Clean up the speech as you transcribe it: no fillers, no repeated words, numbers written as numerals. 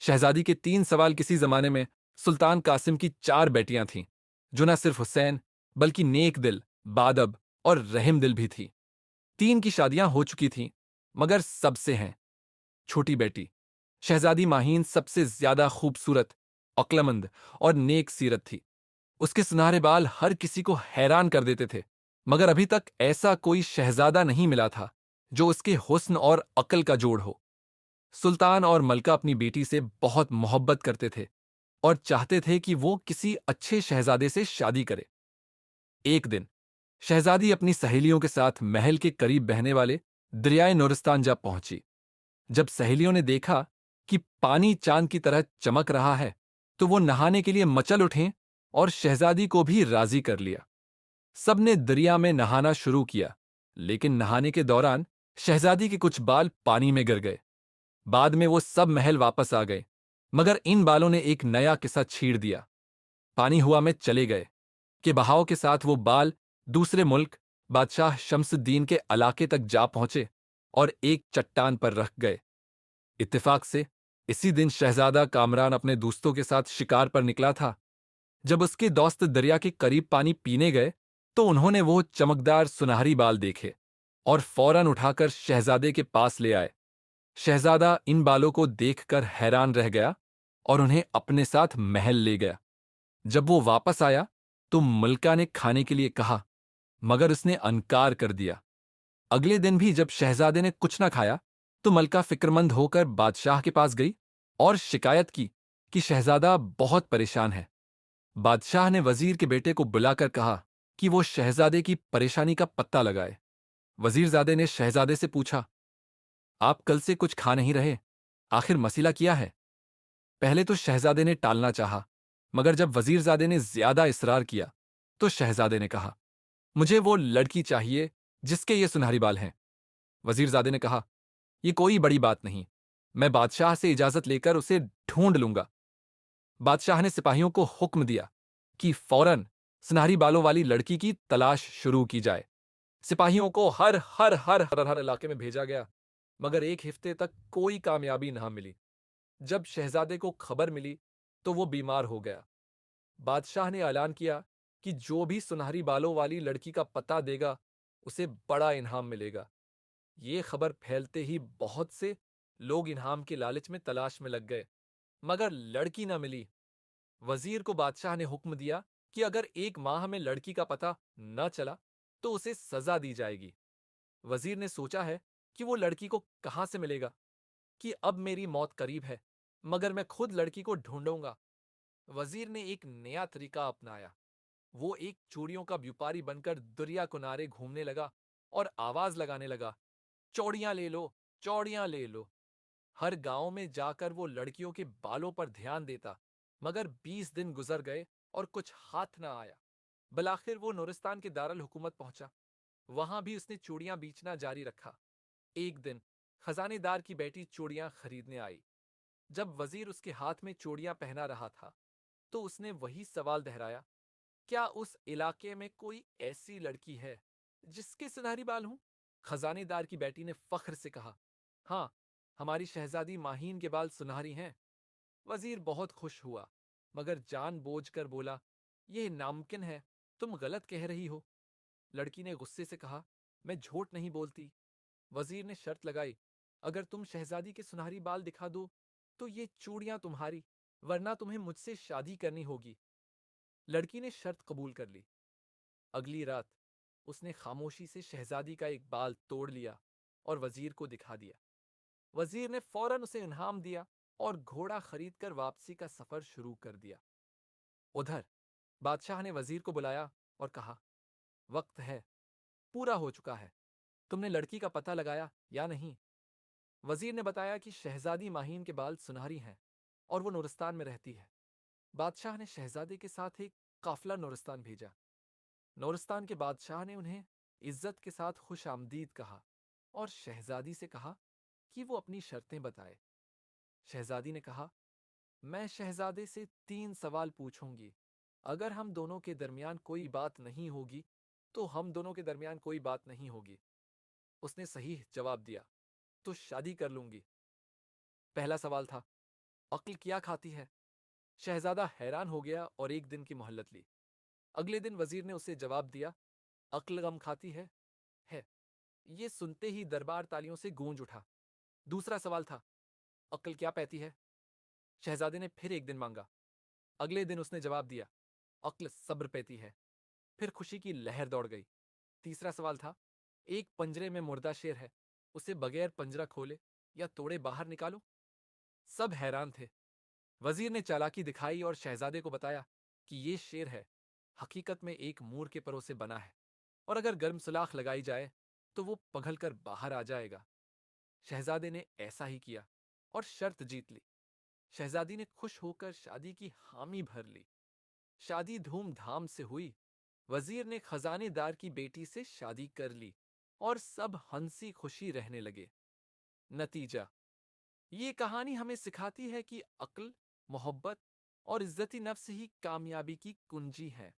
शहजादी के 3 सवाल। किसी जमाने में सुल्तान कासिम की 4 बेटियां थीं, जो न सिर्फ हुसैन बल्कि नेक दिल, बादब और रहम दिल भी थी। 3 की शादियां हो चुकी थीं, मगर सबसे हैं छोटी बेटी शहजादी माहीन सबसे ज्यादा खूबसूरत, अक्लमंद और नेक सीरत थी। उसके सुनहरे बाल हर किसी को हैरान कर देते थे, मगर अभी तक ऐसा कोई शहजादा नहीं मिला था जो उसके हुस्न और अक्ल का जोड़ हो। सुल्तान और मलका अपनी बेटी से बहुत मोहब्बत करते थे और चाहते थे कि वो किसी अच्छे शहजादे से शादी करे। एक दिन शहजादी अपनी सहेलियों के साथ महल के करीब बहने वाले दरियाए नूरस्तान जा पहुंची। जब सहेलियों ने देखा कि पानी चांद की तरह चमक रहा है, तो वो नहाने के लिए मचल उठे और शहजादी को भी राजी कर लिया। सबने दरिया में नहाना शुरू किया, लेकिन नहाने के दौरान शहजादी के कुछ बाल पानी में गिर गए। बाद में वो सब महल वापस आ गए, मगर इन बालों ने एक नया किस्सा छीड़ दिया। पानी हुआ में चले गए कि बहाव के साथ वो बाल दूसरे मुल्क बादशाह शम्सुद्दीन के इलाके तक जा पहुंचे और एक चट्टान पर रख गए। इत्तेफाक से इसी दिन शहजादा कामरान अपने दोस्तों के साथ शिकार पर निकला था। जब उसके दोस्त दरिया के करीब पानी पीने गए, तो उन्होंने वो चमकदार सुनहरी बाल देखे और फौरन उठाकर शहजादे के पास ले आए। शहजादा इन बालों को देखकर हैरान रह गया और उन्हें अपने साथ महल ले गया। जब वो वापस आया, तो मलका ने खाने के लिए कहा, मगर उसने अनकार कर दिया। अगले दिन भी जब शहजादे ने कुछ न खाया, तो मलका फिक्रमंद होकर बादशाह के पास गई और शिकायत की कि शहजादा बहुत परेशान है। बादशाह ने वजीर के बेटे को बुलाकर कहा कि वो शहजादे की परेशानी का पत्ता लगाए। वजीरजादे ने शहजादे से पूछा, आप कल से कुछ खा नहीं रहे, आखिर मसला क्या है? पहले तो शहजादे ने टालना चाहा, मगर जब वजीरजादे ने ज्यादा इसरार किया, तो शहजादे ने कहा, मुझे वो लड़की चाहिए जिसके ये सुनहरी बाल हैं। वजीरजादे ने कहा, ये कोई बड़ी बात नहीं, मैं बादशाह से इजाजत लेकर उसे ढूंढ लूंगा। बादशाह ने सिपाहियों को हुक्म दिया कि फौरन सुनहरी बालों वाली लड़की की तलाश शुरू की जाए। सिपाहियों को हर इलाके में भेजा गया, मगर एक हफ्ते तक कोई कामयाबी ना मिली। जब शहजादे को खबर मिली, तो वो बीमार हो गया। बादशाह ने ऐलान किया कि जो भी सुनहरी बालों वाली लड़की का पता देगा, उसे बड़ा इनाम मिलेगा। ये खबर फैलते ही बहुत से लोग इनाम के लालच में तलाश में लग गए, मगर लड़की न मिली। वजीर को बादशाह ने हुक्म दिया कि अगर 1 माह में लड़की का पता न चला, तो उसे सजा दी जाएगी। वजीर ने सोचा है कि वो लड़की को कहां से मिलेगा, कि अब मेरी मौत करीब है, मगर मैं खुद लड़की को ढूंढूंगा। वजीर ने एक नया तरीका अपनाया। वो एक चूड़ियों का व्यापारी बनकर दरिया किनारे घूमने लगा और आवाज लगाने लगा, चौड़ियां ले लो, चौड़ियां ले लो। हर गांव में जाकर वो लड़कियों के बालों पर ध्यान देता, मगर 20 दिन गुजर गए और कुछ हाथ न आया। बलाखिर वो नूरिस्तान के दारुल हुकूमत पहुंचा। वहां भी उसने चूड़ियां बेचना जारी रखा। एक दिन खजानेदार की बेटी चूड़ियां खरीदने आई। जब वजीर उसके हाथ में चूड़ियां पहना रहा था, तो उसने वही सवाल दोहराया, क्या उस इलाके में कोई ऐसी लड़की है जिसके सुनहरी बाल हों? खजानेदार की बेटी ने फख्र से कहा, हाँ, हमारी शहजादी माहीन के बाल सुनहरी हैं। वजीर बहुत खुश हुआ, मगर जानबूझकर बोला, यह नामुमकिन है, तुम गलत कह रही हो। लड़की ने गुस्से से कहा, मैं झूठ नहीं बोलती। वजीर ने शर्त लगाई, अगर तुम शहजादी के सुनहरी बाल दिखा दो, तो ये चूड़ियां तुम्हारी, वरना तुम्हें मुझसे शादी करनी होगी। लड़की ने शर्त कबूल कर ली। अगली रात उसने खामोशी से शहजादी का एक बाल तोड़ लिया और वजीर को दिखा दिया। वजीर ने फौरन उसे इनाम दिया और घोड़ा खरीदकर वापसी का सफर शुरू कर दिया। उधर बादशाह ने वजीर को बुलाया और कहा, वक्त है, पूरा हो चुका है, तुमने लड़की का पता लगाया या नहीं? वजीर ने बताया कि शहजादी माहीन के बाल सुनहरी हैं और वो नूरिस्तान में रहती है। बादशाह ने शहजादे के साथ एक काफिला नूरिस्तान भेजा। नूरिस्तान के बादशाह ने उन्हें इज्जत के साथ खुश आमदीद कहा और शहजादी से कहा कि वो अपनी शर्तें बताए। शहजादी ने कहा, मैं शहजादे से 3 सवाल पूछूंगी। अगर हम दोनों के दरमियान कोई बात नहीं होगी, तो हम दोनों के दरमियान कोई बात नहीं होगी। उसने सही जवाब दिया, तो शादी कर लूंगी। पहला सवाल था, अक्ल क्या खाती है? शहजादा हैरान हो गया और एक दिन की मोहलत ली। अगले दिन वजीर ने उसे जवाब दिया, अक्ल गम खाती है। ये सुनते ही दरबार तालियों से गूंज उठा। दूसरा सवाल था, अक्ल क्या पैती है? शहजादे ने फिर एक दिन मांगा। अगले दिन उसने जवाब दिया, अक्ल सब्र पैती है। फिर खुशी की लहर दौड़ गई। तीसरा सवाल था, एक पंजरे में मुर्दा शेर है, उसे बगैर पंजरा खोले या तोड़े बाहर निकालो। सब हैरान थे। वजीर ने चालाकी दिखाई और शहजादे को बताया कि ये शेर है, हकीकत में एक मूर के परों से बना है, और अगर गर्म सुलाख लगाई जाए तो वो पघल कर बाहर आ जाएगा। शहजादे ने ऐसा ही किया और शर्त जीत ली। शहजादी ने खुश होकर शादी की हामी भर ली। शादी धूमधाम से हुई। वजीर ने खजानेदार की बेटी से शादी कर ली और सब हंसी खुशी रहने लगे। नतीजा, ये कहानी हमें सिखाती है कि अक्ल, मोहब्बत और इज्जती नफ्स ही कामयाबी की कुंजी है।